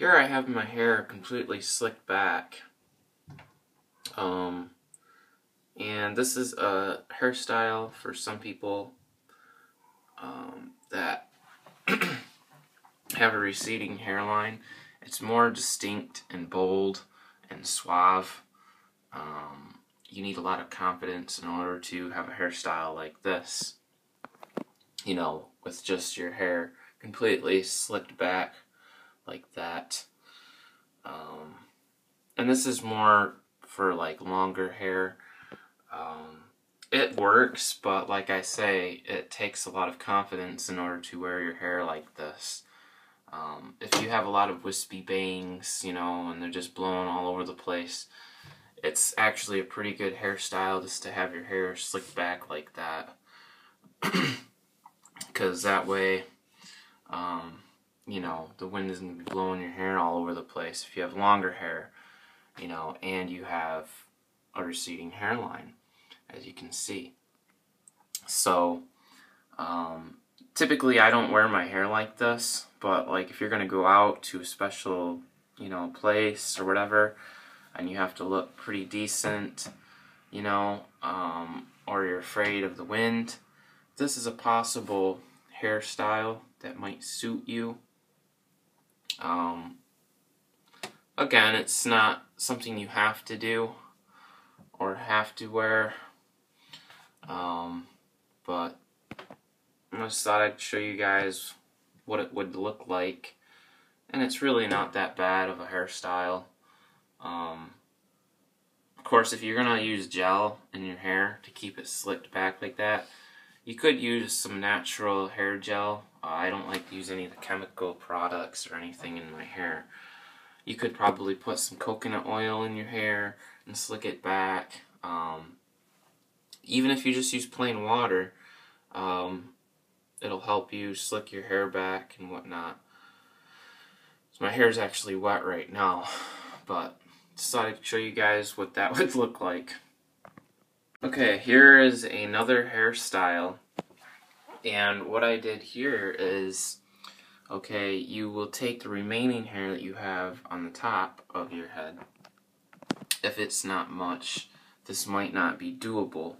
Here I have my hair completely slicked back. And this is a hairstyle for some people that have a receding hairline. It's more distinct and bold and suave. You need a lot of confidence in order to have a hairstyle like this. You know, with just your hair completely slicked back like that. And this is more for like longer hair. It works, but like I say, it takes a lot of confidence in order to wear your hair like this. If you have a lot of wispy bangs, you know, and they're just blowing all over the place, it's actually a pretty good hairstyle just to have your hair slicked back like that. Because that way, you know, the wind isn't going to be blowing your hair all over the place. If you have longer hair, you know, and you have a receding hairline, as you can see. So, typically I don't wear my hair like this, but like if you're going to go out to a special, you know, place or whatever, and you have to look pretty decent, you know, or you're afraid of the wind, this is a possible hairstyle that might suit you. Again, it's not something you have to do or have to wear, but I just thought I'd show you guys what it would look like, and it's really not that bad of a hairstyle. Of course, if you're gonna use gel in your hair to keep it slicked back like that, you could use some natural hair gel. I don't like to use any of the chemical products or anything in my hair. You could probably put some coconut oil in your hair and slick it back. Even if you just use plain water, it'll help you slick your hair back and whatnot. So my hair is actually wet right now, but just thought I'd show you guys what that would look like. Okay, here is another hairstyle, and what I did here is, okay, you will take the remaining hair that you have on the top of your head. If it's not much, this might not be doable,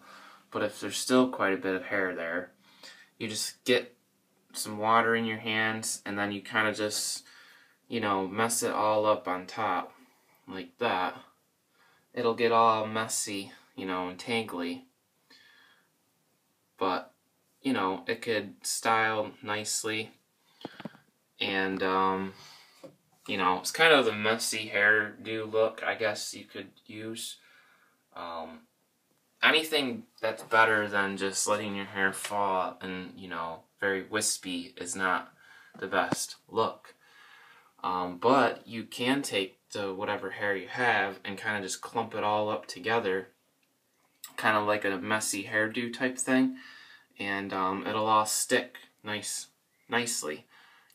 but if there's still quite a bit of hair there, you just get some water in your hands, and then you kind of just, you know, mess it all up on top, like that. It'll get all messy, you know, and tangly, but, you know, it could style nicely, and, you know, it's kind of the messy hairdo look, I guess you could use. Anything that's better than just letting your hair fall and, you know, very wispy is not the best look. But you can take the whatever hair you have and kind of just clump it all up together, kind of like a messy hairdo type thing, and it'll all stick nicely.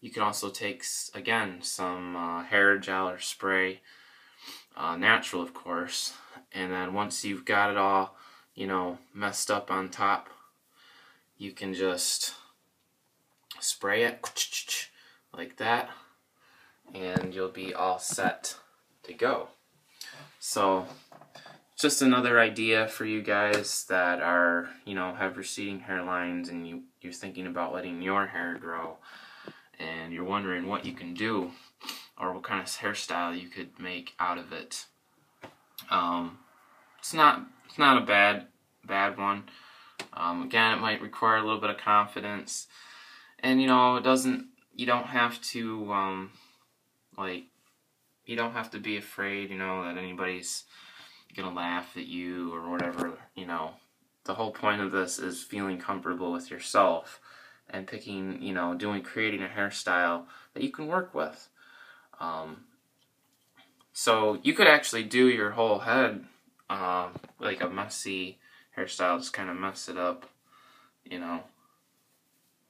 You can also take, again, some hair gel or spray, natural of course, and then once you've got it all, you know, messed up on top, you can just spray it like that, and you'll be all set to go. So, just another idea for you guys that are, you know, have receding hairlines and you're thinking about letting your hair grow, and you're wondering what you can do or what kind of hairstyle you could make out of it. It's not a bad one. Again, it might require a little bit of confidence, and you know, you don't have to you don't have to be afraid, you know, that anybody's gonna laugh at you or whatever. You know, the whole point of this is feeling comfortable with yourself and picking, you know, creating a hairstyle that you can work with. So you could actually do your whole head like a messy hairstyle, just kind of mess it up, you know,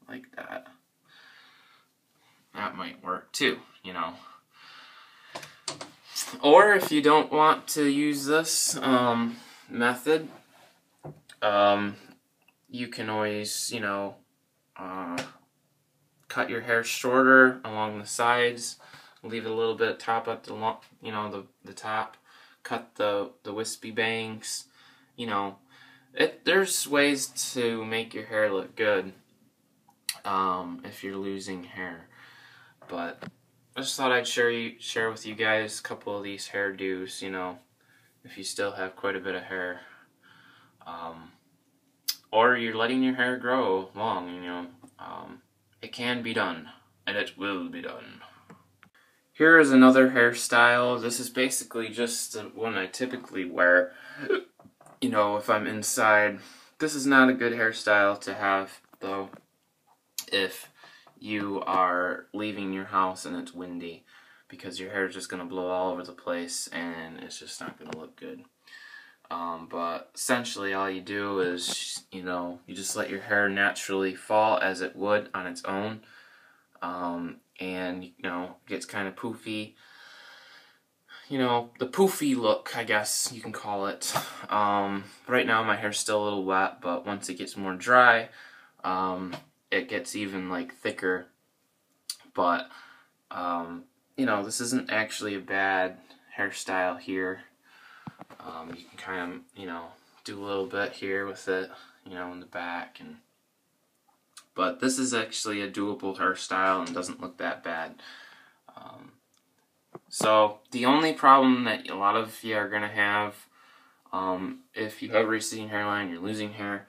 like that. That might work too, you know. Or if you don't want to use this method, you can always, you know, cut your hair shorter along the sides leave it a little bit top at the the top, cut the wispy bangs. You know, there's ways to make your hair look good if you're losing hair. But I just thought I'd share with you guys a couple of these hairdos, you know, if you still have quite a bit of hair. Or you're letting your hair grow long, you know. It can be done, and it will be done. Here is another hairstyle. This is basically just the one I typically wear, you know, if I'm inside. This is not a good hairstyle to have, though, if you are leaving your house and it's windy, because your hair is just going to blow all over the place and it's just not going to look good. But essentially all you do is, you know, you just let your hair naturally fall as it would on its own, and, you know, it gets kind of poofy. You know, the poofy look, I guess you can call it. Right now my hair's still a little wet, but once it gets more dry, it gets even like thicker. But you know, this isn't actually a bad hairstyle here. You can kind of, you know, do a little bit here with it, you know, in the back, but this is actually a doable hairstyle and doesn't look that bad. So the only problem that a lot of you are gonna have, if you have a receding hairline, you're losing hair,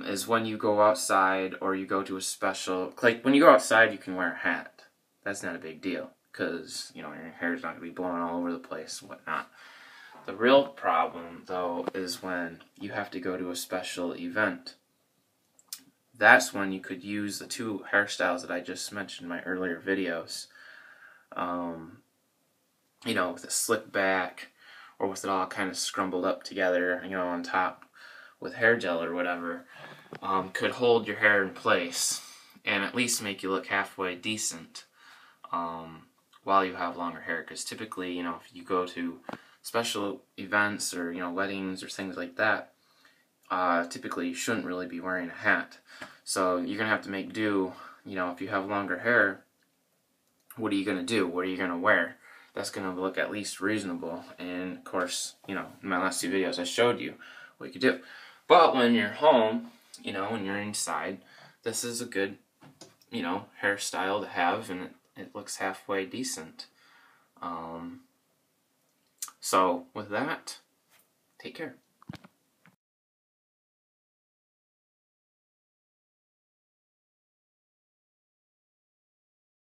is when you go outside or you go to a special, like when you go outside you can wear a hat. That's not a big deal, because, you know, your hair's not going to be blowing all over the place and whatnot. The real problem, though, is when you have to go to a special event. That's when you could use the two hairstyles that I just mentioned in my earlier videos. You know, with a slick back, or with it all kind of scrumbled up together, you know, on top with hair gel or whatever, could hold your hair in place and at least make you look halfway decent while you have longer hair. Because typically, you know, if you go to special events or, you know, weddings or things like that, typically you shouldn't really be wearing a hat. So you're going to have to make do. You know, if you have longer hair, what are you going to do? What are you going to wear? That's going to look at least reasonable. And of course, you know, in my last two videos I showed you what you could do. But when you're home, you know, when you're inside, this is a good, you know, hairstyle to have, and it looks halfway decent. So with that, take care.